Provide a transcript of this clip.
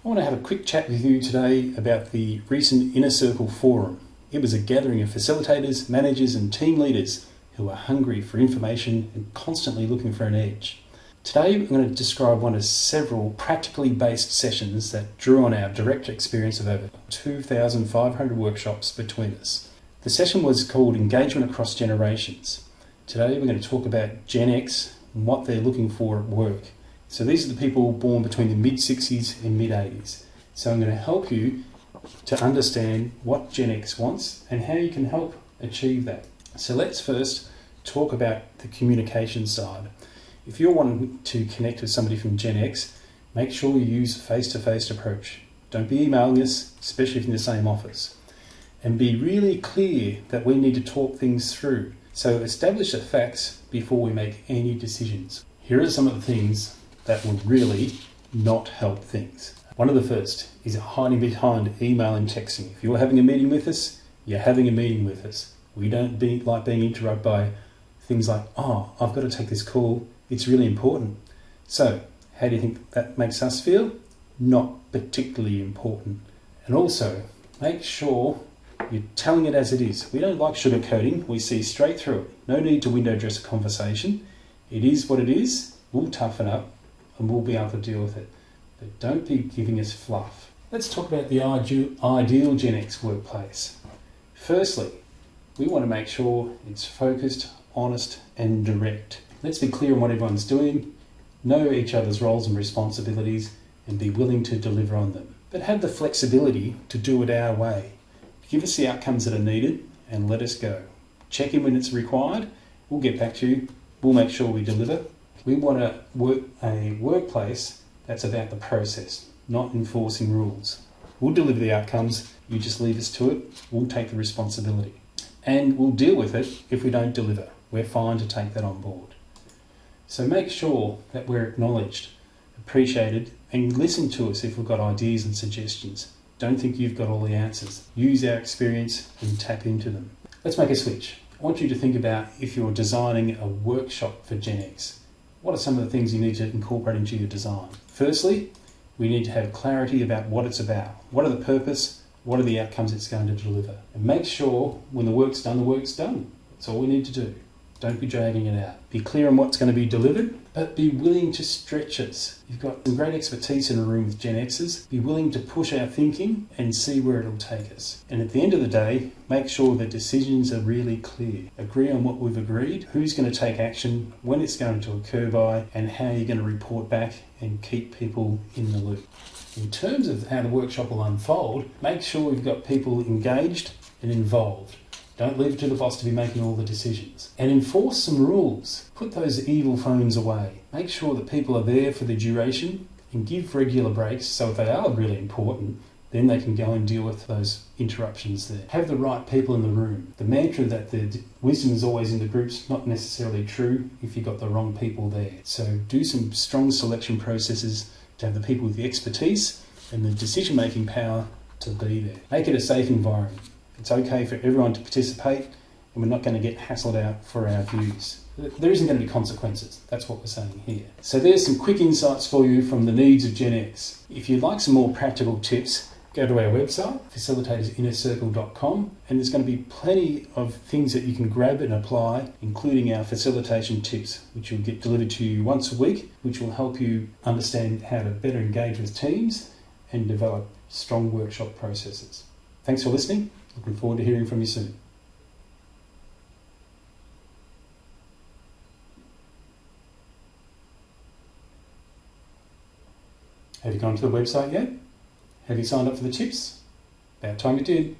I want to have a quick chat with you today about the recent Inner Circle Forum. It was a gathering of facilitators, managers and team leaders who are hungry for information and constantly looking for an edge. Today I'm going to describe one of several practically based sessions that drew on our direct experience of over 2,500 workshops between us. The session was called Engagement Across Generations. Today we're going to talk about Gen X and what they're looking for at work. So these are the people born between the mid-60s and mid-80s. So I'm going to help you to understand what Gen X wants and how you can help achieve that. So let's first talk about the communication side. If you're wanting to connect with somebody from Gen X, make sure you use a face-to-face approach. Don't be emailing us, especially from the same office. And be really clear that we need to talk things through. So establish the facts before we make any decisions. Here are some of the things that will really not help things. One of the first is hiding behind email and texting. If you're having a meeting with us, you're having a meeting with us. We don't like being interrupted by things like, oh, I've got to take this call. It's really important. So how do you think that makes us feel? Not particularly important. And also, make sure you're telling it as it is. We don't like sugarcoating. We see straight through it. No need to window dress a conversation. It is what it is. We'll toughen up and we'll be able to deal with it. But don't be giving us fluff. Let's talk about the ideal Gen X workplace. Firstly, we want to make sure it's focused, honest and direct. Let's be clear on what everyone's doing, know each other's roles and responsibilities and be willing to deliver on them. But have the flexibility to do it our way. Give us the outcomes that are needed and let us go. Check in when it's required. We'll get back to you. We'll make sure we deliver. We want a workplace that's about the process, not enforcing rules. We'll deliver the outcomes. You just leave us to it. We'll take the responsibility. And we'll deal with it if we don't deliver. We're fine to take that on board. So make sure that we're acknowledged, appreciated, and listen to us if we've got ideas and suggestions. Don't think you've got all the answers. Use our experience and tap into them. Let's make a switch. I want you to think about if you're designing a workshop for Gen X. What are some of the things you need to incorporate into your design? Firstly, we need to have clarity about what it's about. What are the purpose? What are the outcomes it's going to deliver? And make sure when the work's done, the work's done. That's all we need to do. Don't be dragging it out. Be clear on what's going to be delivered, but be willing to stretch us. You've got some great expertise in a room with Gen X's. Be willing to push our thinking and see where it'll take us. And at the end of the day, make sure the decisions are really clear. Agree on what we've agreed, who's going to take action, when it's going to occur by, and how you're going to report back and keep people in the loop. In terms of how the workshop will unfold, make sure we've got people engaged and involved. Don't leave it to the boss to be making all the decisions. And enforce some rules. Put those evil phones away. Make sure that people are there for the duration and give regular breaks so if they are really important, then they can go and deal with those interruptions there. Have the right people in the room. The mantra that the wisdom is always in the group's not necessarily true if you've got the wrong people there. So do some strong selection processes to have the people with the expertise and the decision-making power to be there. Make it a safe environment. It's okay for everyone to participate and we're not going to get hassled out for our views. There isn't going to be consequences. That's what we're saying here. So there's some quick insights for you from the needs of Gen X. If you'd like some more practical tips, go to our website, facilitatorsinnercircle.com, and there's going to be plenty of things that you can grab and apply, including our facilitation tips, which will get delivered to you once a week, which will help you understand how to better engage with teams and develop strong workshop processes. Thanks for listening. Looking forward to hearing from you soon. Have you gone to the website yet? Have you signed up for the tips? About time you did.